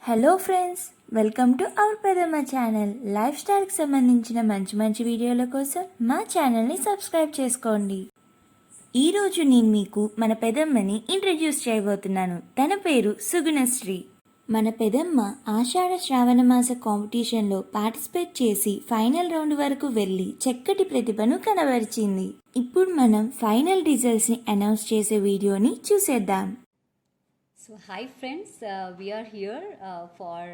Hello friends, welcome to our Pedamma channel. Life స్టైల్కి సంబంధించిన మంచి మంచి వీడియోల కోసం మా ఛానల్ని సబ్స్క్రైబ్ చేసుకోండి. ఈరోజు నేను మీకు మన పెదమ్మని ఇంట్రడ్యూస్ చేయబోతున్నాను. తన పేరు సుగుణశ్రీ. మన పెదమ్మ ఆషాఢ శ్రావణ మాస కాంపిటీషన్లో పార్టిసిపేట్ చేసి ఫైనల్ రౌండ్ వరకు వెళ్ళి చక్కటి ప్రతిభను కనబరిచింది. ఇప్పుడు మనం ఫైనల్ రిజల్ట్స్ని అనౌన్స్ చేసే వీడియోని చూసేద్దాం. So hi friends, we are here for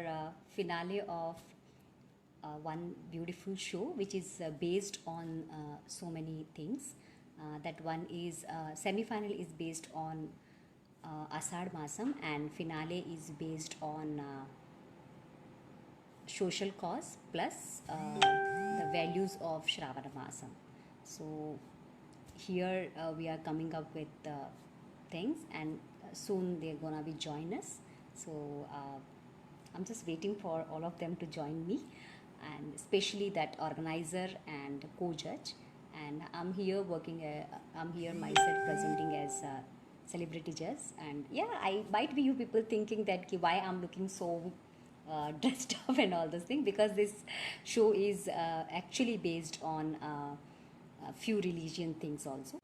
finale of one beautiful show which is based on so many things. That one is semi-final is based on Asad Masam and finale is based on social cause plus the values of Shravana Masam. So here we are coming up with things and soon they're gonna be join us. So I'm just waiting for all of them to join me, and especially that organizer and co-judge. And I'm here working. I'm here myself presenting as a celebrity judge. And yeah, I might be you people thinking that why I'm looking so dressed up and all those things, because this show is actually based on a few religion things also.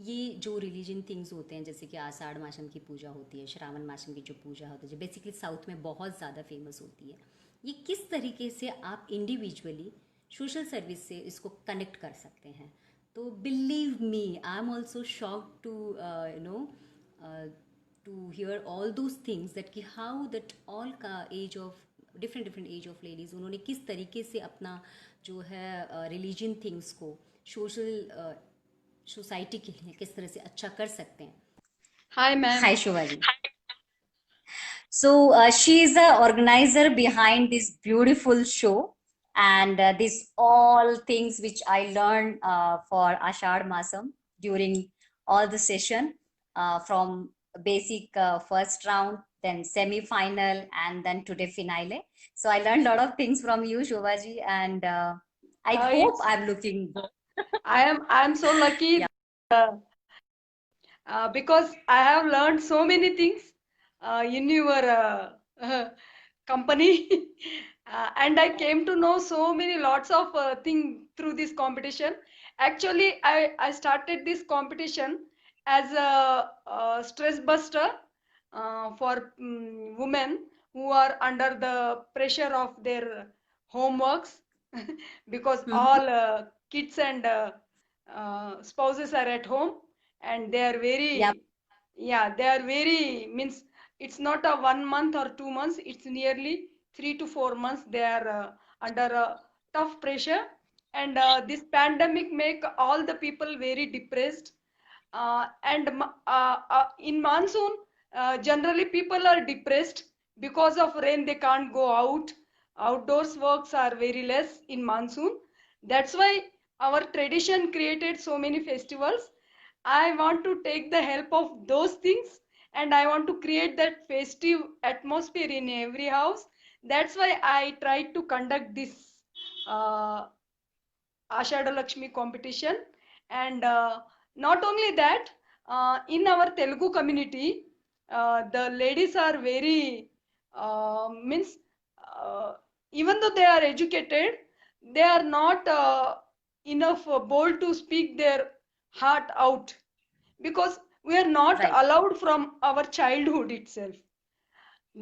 ये जो religion things होते हैं, जैसे कि आषाढ़ मासम की पूजा होती है, श्रावण मासम की जो पूजा होती है, जो बेसिकली साउथ में बहुत ज़्यादा फेमस होती है, ये किस तरीके से आप इंडिविजुअली सोशल सर्विस से इसको कनेक्ट कर सकते हैं. तो believe me, I am also shock to to hear all those things that कि हाउ दैट ऑल का age of different age of ladies उन्होंने किस तरीके से अपना जो है रिलीजन थिंग्स को सोशल सोसाइटी के लिए किस तरह से अच्छा कर सकते हैं. Hi, ma'am. Hi, Shivaji. So she is the organizer behind this beautiful show, and these all things which I learned for Ashad Masam during all the session, from basic first round, then semi-final, and then today finale. So I learned a lot of things from you, Shivaji, and I hope I'm looking good. I am so lucky. Yeah. Because I have learned so many things in your company, and I came to know so many lots of things through this competition. Actually, I started this competition as a stress buster for women who are under the pressure of their homeworks because all kids and spouses are at home, and they are very they are very means it's not a 1 month or 2 months, it's nearly 3 to 4 months they are under a tough pressure. And this pandemic make all the people very depressed, and in monsoon generally people are depressed because of rain, they can't go out, outdoors works are very less in monsoon. That's why our tradition created so many festivals. I want to take the help of those things, and I want to create that festive atmosphere in every house. That's why I tried to conduct this Ashada Lakshmi competition. And not only that, in our Telugu community, the ladies are very means even though they are educated, they are not enough bold to speak their heart out, because we are not allowed from our childhood itself.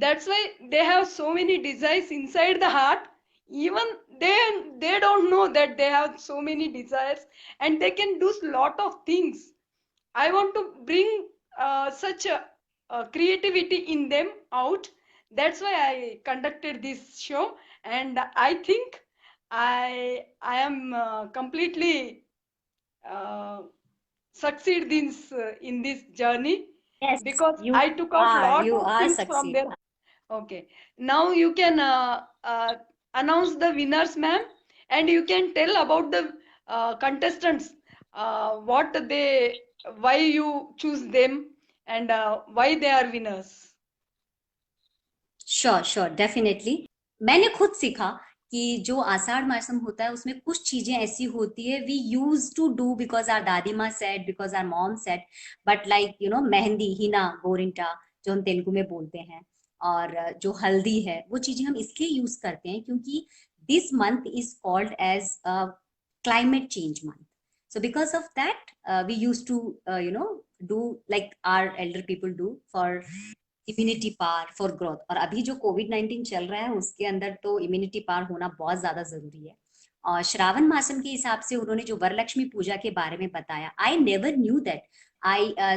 That's why they have so many desires inside the heart. Even they don't know that they have so many desires, and they can do lot of things. I want to bring such a creativity in them out. That's why I conducted this show, and I think I am completely succeed in this journey. Yes, because I took out lot you of are things from succeed. there. Okay, now you can announce the winners, ma'am, and you can tell about the contestants, what they, why you choose them, and why they are winners. Sure definitely. मैंने खुद सीखा कि जो आषाढ़ मासम होता है उसमें कुछ चीजें ऐसी होती है we use to do because our दादी माँ said, because our mom said, but like mehndi, henna, gorinta जो हम तेलुगु में बोलते हैं, और जो हल्दी है वो चीजें हम इसलिए यूज करते हैं क्योंकि this month is called as climate change month. So because of that, we used to, do like our elder people do for immunity power, for growth. और अभी जो COVID-19 चल रहा है उसके अंदर तो immunity power होना बहुत ज्यादा जरूरी है. और श्रावण मासम के हिसाब से उन्होंने जो वरलक्ष्मी पूजा के बारे में बताया, I never knew that.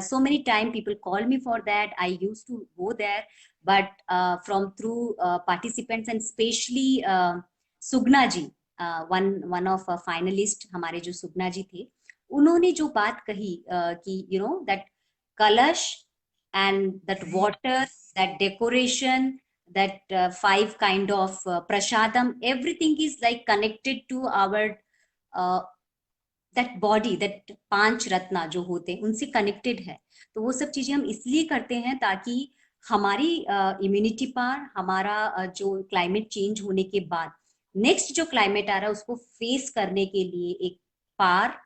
So many time people call me for that. I used to go there, but from through participants and especially Sugna ji, one of finalist हमारे जो सुगना जी थे, उन्होंने जो बात कही कि that कलश and that water, that decoration, that 5 kind of prasadam, everything is like connected to our that body, that 5 Ratna जो होते हैं उनसे कनेक्टेड है. तो वो सब चीजें हम इसलिए करते हैं ताकि हमारी इम्यूनिटी पावर, हमारा जो क्लाइमेट चेंज होने के बाद नेक्स्ट जो क्लाइमेट आ रहा है उसको फेस करने के लिए एक पार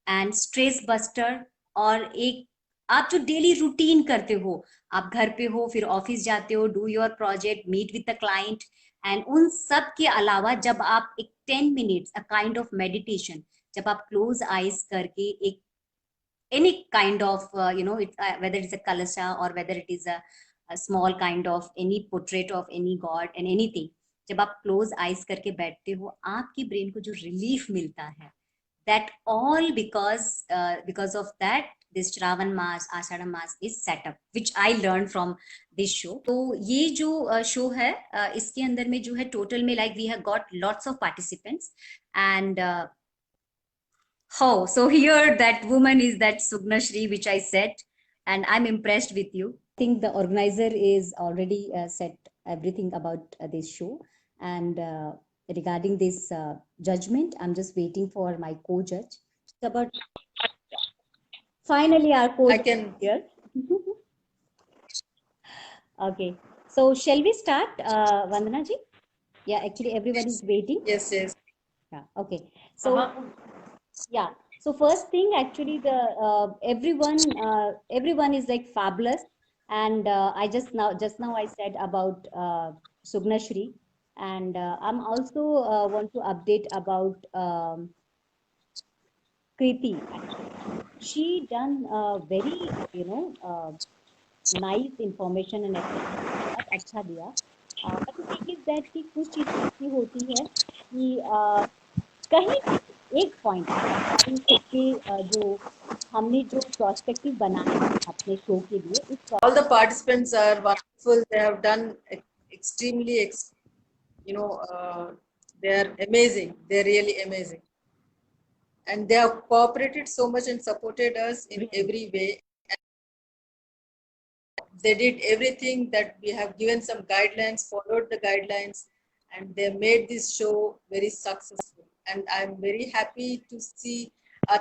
एंड स्ट्रेस बस्टर, और एक आप जो डेली रूटीन करते हो, आप घर पे हो फिर ऑफिस जाते हो, do your project, meet with the client, and उन सब के अलावा जब आप एक 10 minutes a kind of meditation, जब आप क्लोज आइज करके एक any kind of whether it's a kalasha or whether it is a small kind of any portrait of any god and anything, जब आप क्लोज आइज करके बैठते हो आपकी ब्रेन को जो रिलीफ मिलता है, that all because of that this Shravan Mas, Ashadha Mas is set up, which I learned from this show. तो ये जो शो है इसके अंदर में जो है टोटल में like we have got lots of participants and so here that woman is that Sugna Shri, which I said, and I'm impressed with you. I think the organizer is already said everything about this show, and regarding this judgment, I'm just waiting for my co-judge. It's about finally our co-judge here. Okay, so shall we start, Vandana ji? Yeah, actually everyone is waiting. Yes. Yeah. Okay. So. Yeah. So first thing, actually, the everyone is like fabulous, and I just now I said about Sugna Shri, and I'm also want to update about Kriti. Actually, she done very nice information and everything. बहुत अच्छा दिया. But the thing is that कि कुछ चीजें ऐसी होती है कि कहीं एक पॉइंट के जो हमने जो प्रोस्पेक्टिव बनाया अपने शो के लिए, All the participants are wonderful. They have done extremely, they are amazing. They're really amazing, and they have cooperated so much and supported us in every way. They did everything that we have given some guidelines, followed the guidelines, and they made this show very successful. And I'm very happy to see.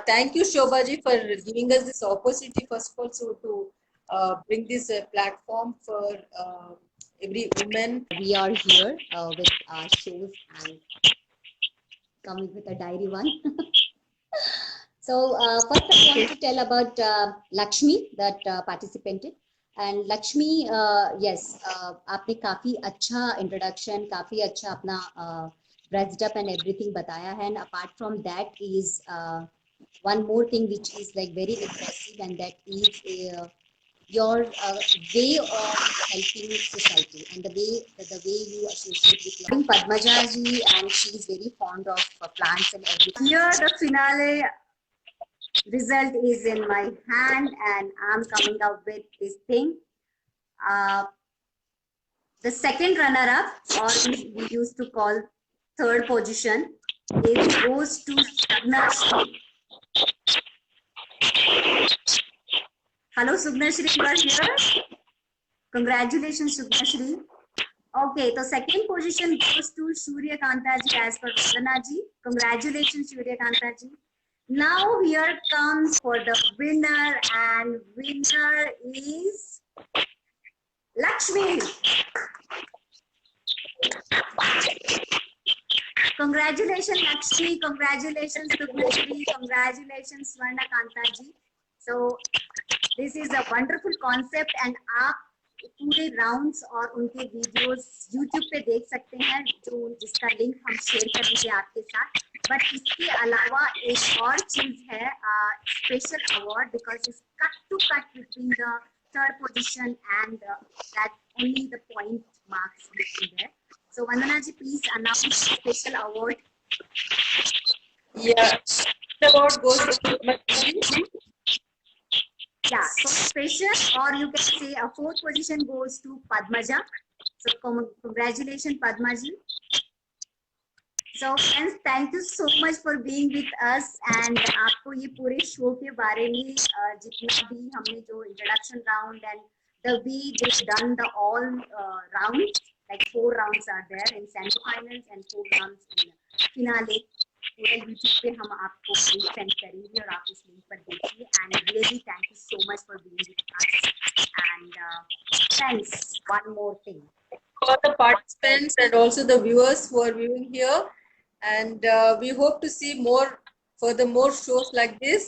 Thank you, Shobhaji, for giving us this opportunity, first of all, so to bring this platform for every woman. We are here with our shows and coming with a diary one. So first I want to tell about Lakshmi that participated. And Lakshmi, yes, आपने काफी अच्छा introduction, काफी अच्छा अपना dressed up and everything बताया है. And apart from that is one more thing which is like very impressive, and that is your way of helping society and the way you associate with Padmaja ji, and she is very fond of plants and everything. Here the finale result is in my hand, and I'm coming up with this thing. The second runner-up, or we used to call third position, it goes to Sugna Shri. Hello, Sugna Shri, you are here. Congratulations, Sugna Shri. Okay, the second position goes to Surya Kanta ji as per Vandana ji. Congratulations, Surya Kanta ji. Now here comes for the winner, and winner is Lakshmi. Congratulations, Lakshmi. Congratulations, Sugna, congratulations, Swarna Kanta ji. So this is a wonderful concept, and आप पूरे rounds और उनके videos YouTube पे देख सकते हैं, जो जिसका लिंक हम शेयर करेंगे आपके साथ। बट इसके अलावा एक और चीज है, special award, because it's cut to cut between the third position and that only the point marks written there. So Vandana ji, please announce the special award. Yeah, the award goes to Padmaji. Yeah, so special, or you can say a fourth position goes to Padmaja. So congratulations, Padmaji. So friends, thank you so much for being with us, and आपको ये पूरे show के बारे में जितना भी हमने जो introduction round and the way they've done the all rounds, like 4 rounds are there in semi-finals and 4 rounds in finale. पूरे YouTube पे हम आपको लिंक सेंड करेंगे और आप इस लिंक पर देखिए, and really thank you so much for being with us. And friends, one more thing. For the participants and also the viewers who are viewing here, and we hope to see more shows like this,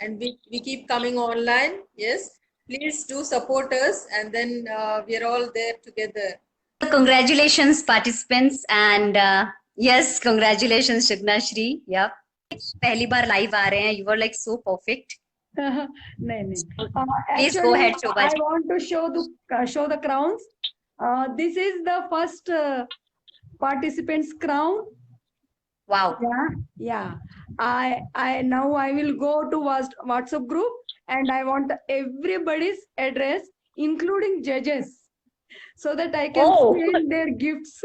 and we keep coming online. Yes, please do support us, and then we are all there together. Congratulations, participants, and yes, congratulations, Shugna Shri. Yeah, पहली बार live आ रहे हैं. You were like so perfect. नहीं. Please go ahead, Shobha I ji. want to show the crowns. This is the first participant's crown. Wow. Yeah. I now I will go to WhatsApp group, and I want everybody's address, including judges, so that I can send their gifts.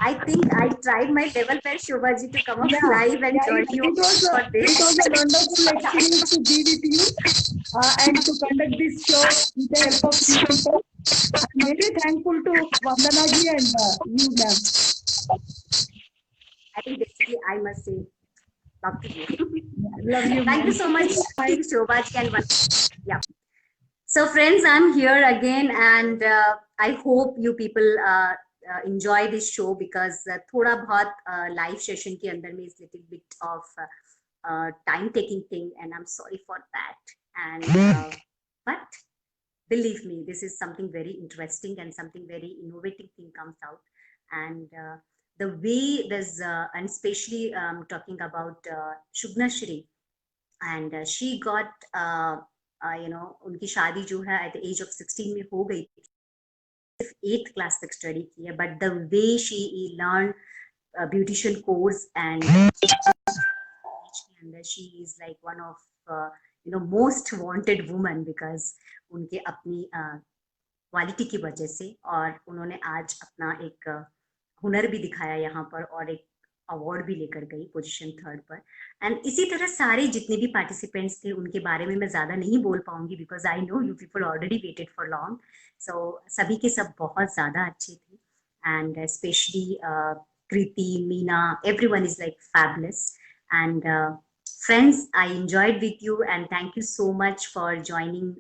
I think I tried my level best, Shobha ji, to come up live and join you It was for this. a wonderful experience to be with you and to conduct this show with the help of you people. I'm very thankful to Vandana ji and you, ma'am. I think basically I must say love to you. Love you. Thank you so much. Thank you, Shobha ji and Vandana. Yeah. So friends, I'm here again, and I hope you people enjoy this show, because थोड़ा बहुत live session के अंदर में is little bit of time taking thing, and I'm sorry for that. And but believe me, this is something very interesting and something very innovative thing comes out. And the way there's and especially talking about Shugna Shri, and she got उनकी शादी जो है at the age of 16 में हो गई, सिर्फ 8th class तक study की है, but the way she learn beautician course and अंदर she is like one of most wanted woman, because उनके अपनी क्वालिटी की वजह से, और उन्होंने आज अपना एक हुनर भी दिखाया यहाँ पर, और एक अवार्ड भी लेकर गई पोजीशन 3rd पर. एंड इसी तरह सारे जितने भी पार्टिसिपेंट्स थे उनके बारे में मैं ज्यादा नहीं बोल पाऊंगी, because I know you people already waited for long. So सभी के सब बहुत ज्यादा अच्छे थे, and specially Kriti, Meena, everyone is like fabulous. And friends, I enjoyed with you, and thank you so much for joining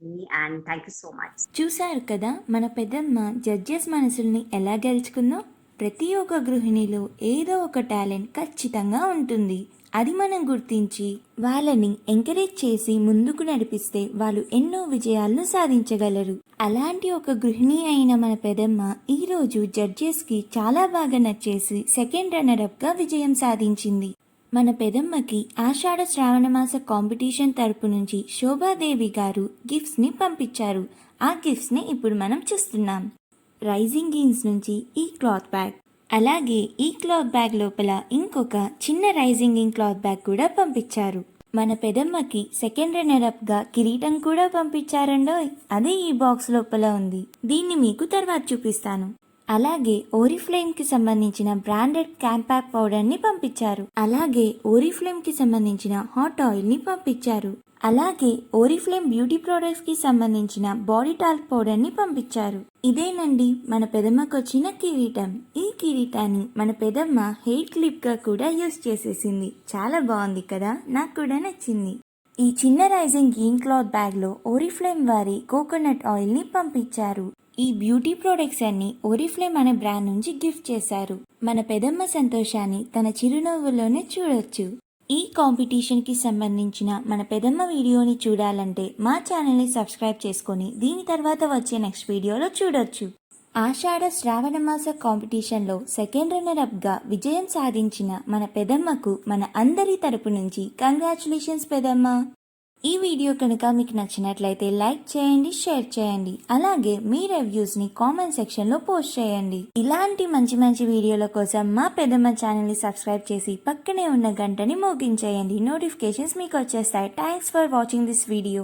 మీ, and thank you so much. చూశారు కదా మన పెద్దమ్మ జడ్జెస్ మనసుల్ని ఎలా గెలుచుకుందో. ప్రతి ఒక్క గృహిణిలో ఏదో ఒక టాలెంట్ ఖచ్చితంగా ఉంటుంది. అది మనం గుర్తించి వాళ్ళని ఎంకరేజ్ చేసి ముందుకు నడిపిస్తే వాళ్ళు ఎన్నో విజయాలను సాధించగలరు. అలాంటి ఒక గృహిణి అయిన మన పెదమ్మ ఈరోజు జడ్జెస్కి చాలా బాగా నచ్చేసి 2nd రన్నరప్గా విజయం సాధించింది. మన పెదమ్మకి ఆషాఢ శ్రావణమాస కాంపిటీషన్ తరపు నుంచి శోభాదేవి గారు గిఫ్ట్స్ని పంపించారు. ఆ గిఫ్ట్స్ని ఇప్పుడు మనం చూస్తున్నాం. రైజింగ్ గీన్స్ నుంచి ఈ క్లాత్ బ్యాగ్, అలాగే ఈ క్లాత్ బ్యాగ్ లోపల ఇంకొక చిన్న రైజింగ్ ఇన్ క్లాత్ బ్యాగ్ కూడా పంపించారు. మన పెదమ్మకి 2nd రన్నరప్గా కిరీటం కూడా పంపించారండోయ్. అదే ఈ బాక్స్ లోపల ఉంది. దీన్ని మీకు తర్వాత చూపిస్తాను. అలాగే ఓరిఫ్లేమ్కి సంబంధించిన బ్రాండెడ్ క్యాంపాక్ పౌడర్ని పంపించారు. అలాగే ఓరిఫ్లేమ్కి సంబంధించిన హాట్ ఆయిల్ని పంపించారు. అలాగే ఓరిఫ్లేమ్ బ్యూటీ ప్రొడక్ట్స్కి సంబంధించిన బాడీ టాల్క్ పౌడర్ని పంపించారు. ఇదేనండి మన పెదమ్మకు వచ్చిన కిరీటం. ఈ కిరీటాన్ని మన పెదమ్మ హెయిర్ క్లిప్గా కూడా యూజ్ చేసేసింది. చాలా బాగుంది కదా, నాకు కూడా నచ్చింది. ఈ చిన్న రైజింగ్ గ్రీన్ క్లాత్ బ్యాగ్లో ఓరిఫ్లేమ్ వారి కోకోనట్ ఆయిల్ని పంపించారు. ఈ బ్యూటీ ప్రొడక్ట్స్ అన్ని ఓరిఫ్లేమ్ అనే బ్రాండ్ నుంచి గిఫ్ట్ చేశారు. మన పెదమ్మ సంతోషాన్ని తన చిరునవ్వులోనే చూడొచ్చు. ఈ కాంపిటీషన్కి సంబంధించిన మన పెదమ్మ వీడియోని చూడాలంటే మా ఛానల్ని సబ్స్క్రైబ్ చేసుకొని దీని తర్వాత వచ్చే నెక్స్ట్ వీడియోలో చూడొచ్చు. ఆషాఢ శ్రావణ మాస కాంపిటీషన్లో సెకండ్ రన్నర్-అప్గా విజయం సాధించిన మన పెదమ్మకు మన అందరి తరపు నుంచి కంగ్రాచులేషన్స్ పెదమ్మ. ఈ వీడియో కనుక మీకు నచ్చినట్లయితే లైక్ చేయండి, షేర్ చేయండి. అలాగే మీ రివ్యూస్ని కామెంట్ సెక్షన్లో పోస్ట్ చేయండి. ఇలాంటి మంచి మంచి వీడియోల కోసం మా పెదమ్మ ఛానల్ని సబ్స్క్రైబ్ చేసి పక్కనే ఉన్న గంటని మోగించేయండి. నోటిఫికేషన్స్ మీకు వచ్చేస్తాయి. Thanks for watching this video.